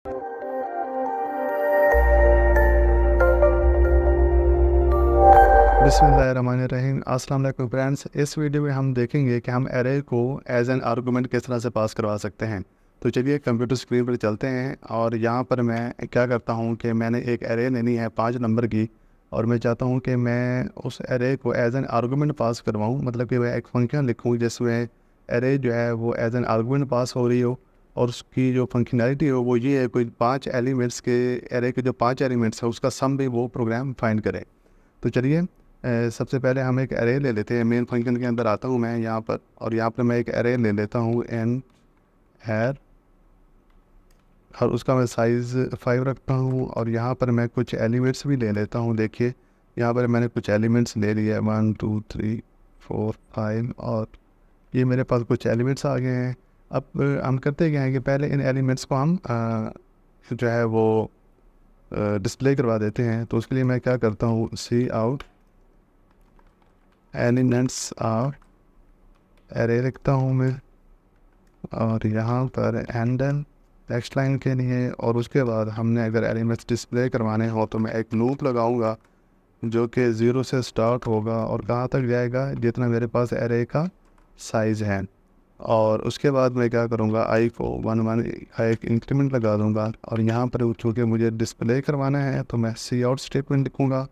बिस्मिल्लाहिर्रहमानिर्रहीम। अस्सलाम वालेकुम फ्रेंड्स। इस वीडियो में हम देखेंगे कि हम एरे को एज एन आर्गूमेंट किस तरह से पास करवा सकते हैं। तो चलिए कंप्यूटर स्क्रीन पर चलते हैं और यहाँ पर मैं क्या करता हूँ कि मैंने एक एरे लेनी है 5 नंबर की, और मैं चाहता हूँ कि मैं उस एरे को एज एन आर्गूमेंट पास करवाऊँ, मतलब कि मैं एक फंक्शन लिखूँ जिसमें एरे जो है वो एज एन आर्गूमेंट पास हो रही हो, और उसकी जो फंक्शनैलिटी हो वो ये है कोई 5 एलिमेंट्स के एरे के जो 5 एलिमेंट्स है उसका सम भी वो प्रोग्राम फाइंड करे। तो चलिए सबसे पहले हम एक एरे ले लेते हैं। मेन फंक्शन के अंदर आता हूँ मैं यहाँ पर, और यहाँ पर मैं एक एरे ले लेता हूँ एन हैर, और उसका मैं साइज़ 5 रखता हूँ। और यहाँ पर मैं कुछ एलिमेंट्स भी ले लेता हूँ। देखिए यहाँ पर मैंने कुछ एलिमेंट्स ले लिए 1 2 3 4 5, और ये मेरे पास कुछ एलिमेंट्स आ गए हैं। अब हम करते क्या हैं कि पहले इन एलिमेंट्स को हम जो है वो डिस्प्ले करवा देते हैं। तो उसके लिए मैं क्या करता हूँ, सी आउट एलिमेंट्स ऑफ एरे लिखता हूँ मैं, और यहाँ पर हैंडल नेक्स्ट लाइन के लिए। और उसके बाद हमने अगर एलिमेंट्स डिस्प्ले करवाने हो तो मैं एक लूप लगाऊंगा जो कि 0 से स्टार्ट होगा और कहाँ तक जाएगा, जितना मेरे पास एरे का साइज़ है। और उसके बाद मैं क्या करूँगा, आई को 1 एक इंक्रीमेंट लगा दूँगा, और यहाँ पर चूँकि मुझे डिस्प्ले करवाना है तो मैं सी आउट स्टेटमेंट लिखूँगा,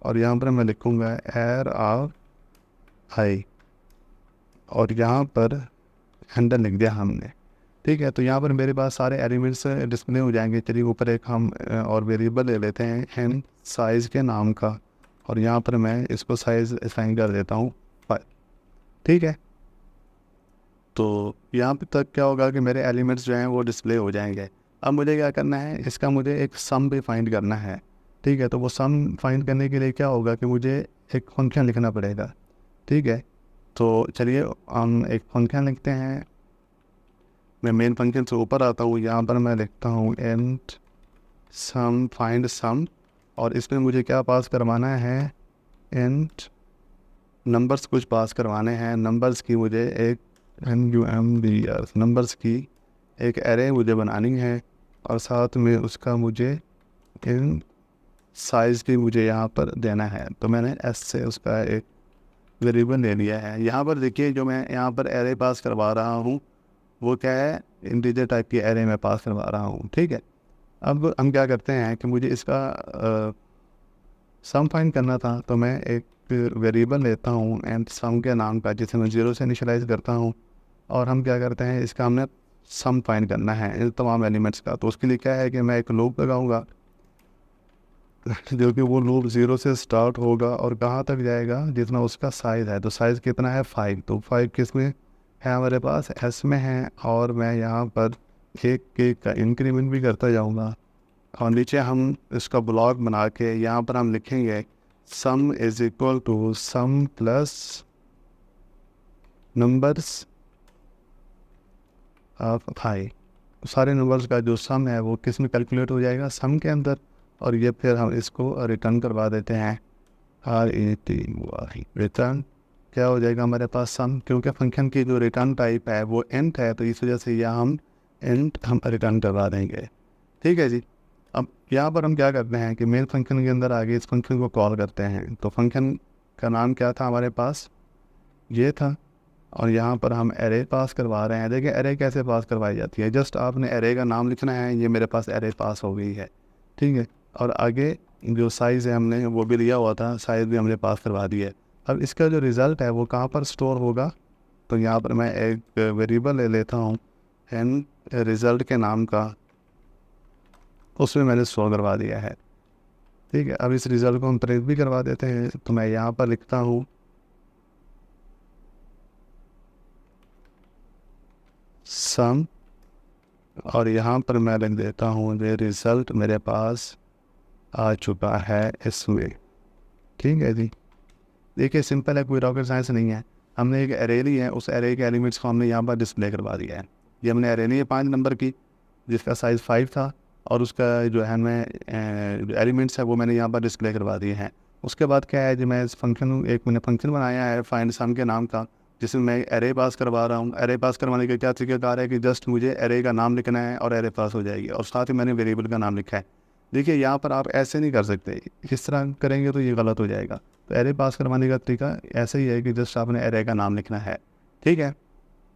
और यहाँ पर मैं लिखूँगा एर आर आई, और यहाँ पर हैंडल लिख दिया हमने। ठीक है, तो यहाँ पर मेरे पास सारे एलिमेंट्स डिस्प्ले हो जाएंगे। चलिए ऊपर एक हम और वेरिएबल ले लेते हैं एन साइज़ के नाम का, और यहाँ पर मैं इसको साइज़ असाइन कर देता हूँ 5। ठीक है, तो यहाँ पे तक क्या होगा कि मेरे एलिमेंट्स जो हैं वो डिस्प्ले हो जाएंगे। अब मुझे क्या करना है, इसका मुझे एक सम भी फाइंड करना है। ठीक है, तो वो सम फाइंड करने के लिए क्या होगा कि मुझे एक फंक्शन लिखना पड़ेगा। ठीक है, तो चलिए हम एक फंक्शन लिखते हैं। मैं मेन फंक्शन से ऊपर आता हूँ, यहाँ पर मैं लिखता हूँ एंड सम फाइंड सम, और इसमें मुझे क्या पास करवाना है, एंड नंबर्स कुछ पास करवाने हैं। नंबर्स की मुझे एक NUMBR नंबर्स की एक एरे मुझे बनानी है, और साथ में उसका मुझे इन साइज़ भी मुझे यहाँ पर देना है। तो मैंने एस से उसका एक वेरिएबल ले लिया है। यहाँ पर देखिए जो मैं यहाँ पर एरे पास करवा रहा हूँ वो क्या है, इंटीजर टाइप की एरे में पास करवा रहा हूँ। ठीक है, अब हम क्या करते हैं कि मुझे इसका सम फाइंड करना था, तो मैं एक वेरिएबल लेता हूँ एंड सम के नाम का, जिसे मैं 0 से इनिशियलाइज़ करता हूँ। और हम क्या करते हैं, इसका हमने सम फाइंड करना है इन तमाम एलिमेंट्स का। तो उसके लिए क्या है कि मैं एक लूप लगाऊंगा जो कि वो लूप 0 से स्टार्ट होगा और कहाँ तक जाएगा, जितना उसका साइज़ है। तो साइज़ कितना है 5, तो 5 किस में है हमारे पास, एस में है। और मैं यहाँ पर एक केक का इंक्रीमेंट भी करता जाऊँगा, और नीचे हम इसका ब्लॉक बना के यहाँ पर हम लिखेंगे sum is equal to sum plus numbers of high. सारे नंबर्स का जो सम है वो किस में कैलकुलेट हो जाएगा, सम के अंदर। और ये फिर हम इसको रिटर्न करवा देते हैं RET रिटर्न। क्या हो जाएगा हमारे पास सम, क्योंकि फंक्शन की जो रिटर्न टाइप है वो इंट है, तो इस वजह से यहाँ हम इंट हम रिटर्न करवा देंगे। ठीक है जी। अब यहाँ पर हम क्या करते हैं कि मेन फंक्शन के अंदर आगे इस फंक्शन को कॉल करते हैं। तो फंक्शन का नाम क्या था हमारे पास, ये था। और यहाँ पर हम एरे पास करवा रहे हैं। देखिए एरे कैसे पास करवाई जाती है, जस्ट आपने एरे का नाम लिखना है। ये मेरे पास एरे पास हो गई है। ठीक है, और आगे जो साइज़ है हमने वो भी लिया हुआ था, साइज़ भी हमने पास करवा दी है। अब इसका जो रिज़ल्ट है वो कहाँ पर स्टोर होगा, तो यहाँ पर मैं एक वेरिएबल ले लेता हूँ एन रिज़ल्ट के नाम का, उसमें मैंने स्टोर करवा दिया है। ठीक है, अब इस रिज़ल्ट को हम प्रिंट भी करवा देते हैं। तो मैं यहाँ पर लिखता हूँ सम, और यहाँ पर मैं लिख देता हूँ ये रिज़ल्ट मेरे पास आ चुका है इसमें। ठीक है जी, देखिए सिंपल है, कोई रॉकेट साइंस नहीं है। हमने एक एरे ली है, उस एरे के एलिमेंट्स को हमने यहाँ पर डिस्प्ले करवा दिया है। ये हमने एरे ली है 5 नंबर की, जिसका साइज़ 5 था, और उसका जो है मैं एलिमेंट्स है वो मैंने यहाँ पर डिस्प्ले करवा दिए हैं। उसके बाद क्या है जी, मैं इस फंक्शन मैंने फंक्शन बनाया है फाइंड सम के नाम का, जिसमें मैं एरे पास करवा रहा हूँ। एरे पास करवाने का क्या तरीकाकार है कि जस्ट मुझे एरे का नाम लिखना है और एरे पास हो जाएगी, और साथ ही मैंने वेरिएबल का नाम लिखा है। देखिए यहाँ पर आप ऐसे नहीं कर सकते, इस तरह करेंगे तो ये गलत हो जाएगा। तो एरे पास करवाने का तरीका ऐसे ही है कि जस्ट आपने एरे का नाम लिखना है, ठीक है।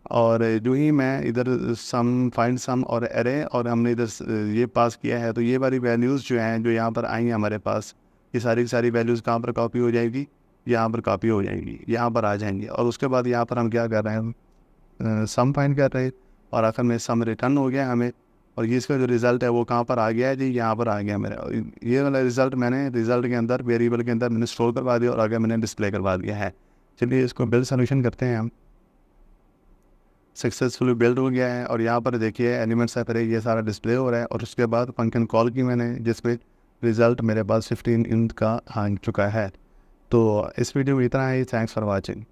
और जो ही मैं इधर सम फाइंड सम और एरे और हमने इधर ये पास किया है, तो ये वाली वैल्यूज़ जो हैं जो यहाँ पर आई हैं हमारे पास, ये सारी की सारी वैल्यूज़ कहाँ पर कॉपी हो जाएगी, यहाँ पर कॉपी हो जाएंगी, यहाँ पर आ जाएंगी। और उसके बाद यहाँ पर हम क्या कर रहे हैं, सम फाइंड कर रहे हैं, और आखिर में सम रिटर्न हो गया हमें। और ये इसका जो रिज़ल्ट है वो कहाँ पर आ गया है जी, यहाँ पर आ गया मेरा। और ये वाला रिज़ल्ट मैंने रिज़ल्ट के अंदर वेरिएबल के अंदर मैंने स्टोर करवा दिया और आगे मैंने डिस्प्ले करवा दिया है। चलिए इसको बिल्ड सोल्यूशन करते हैं हम। सक्सेसफुली बिल्ड हो गया है, और यहाँ पर देखिए एलिमेंट्स है ये सारा डिस्प्ले हो रहा है। और उसके बाद फंक्शन कॉल की मैंने, जिस पे रिज़ल्ट मेरे पास 15 इंट का आ चुका है। तो इस वीडियो में इतना ही। Thanks for watching.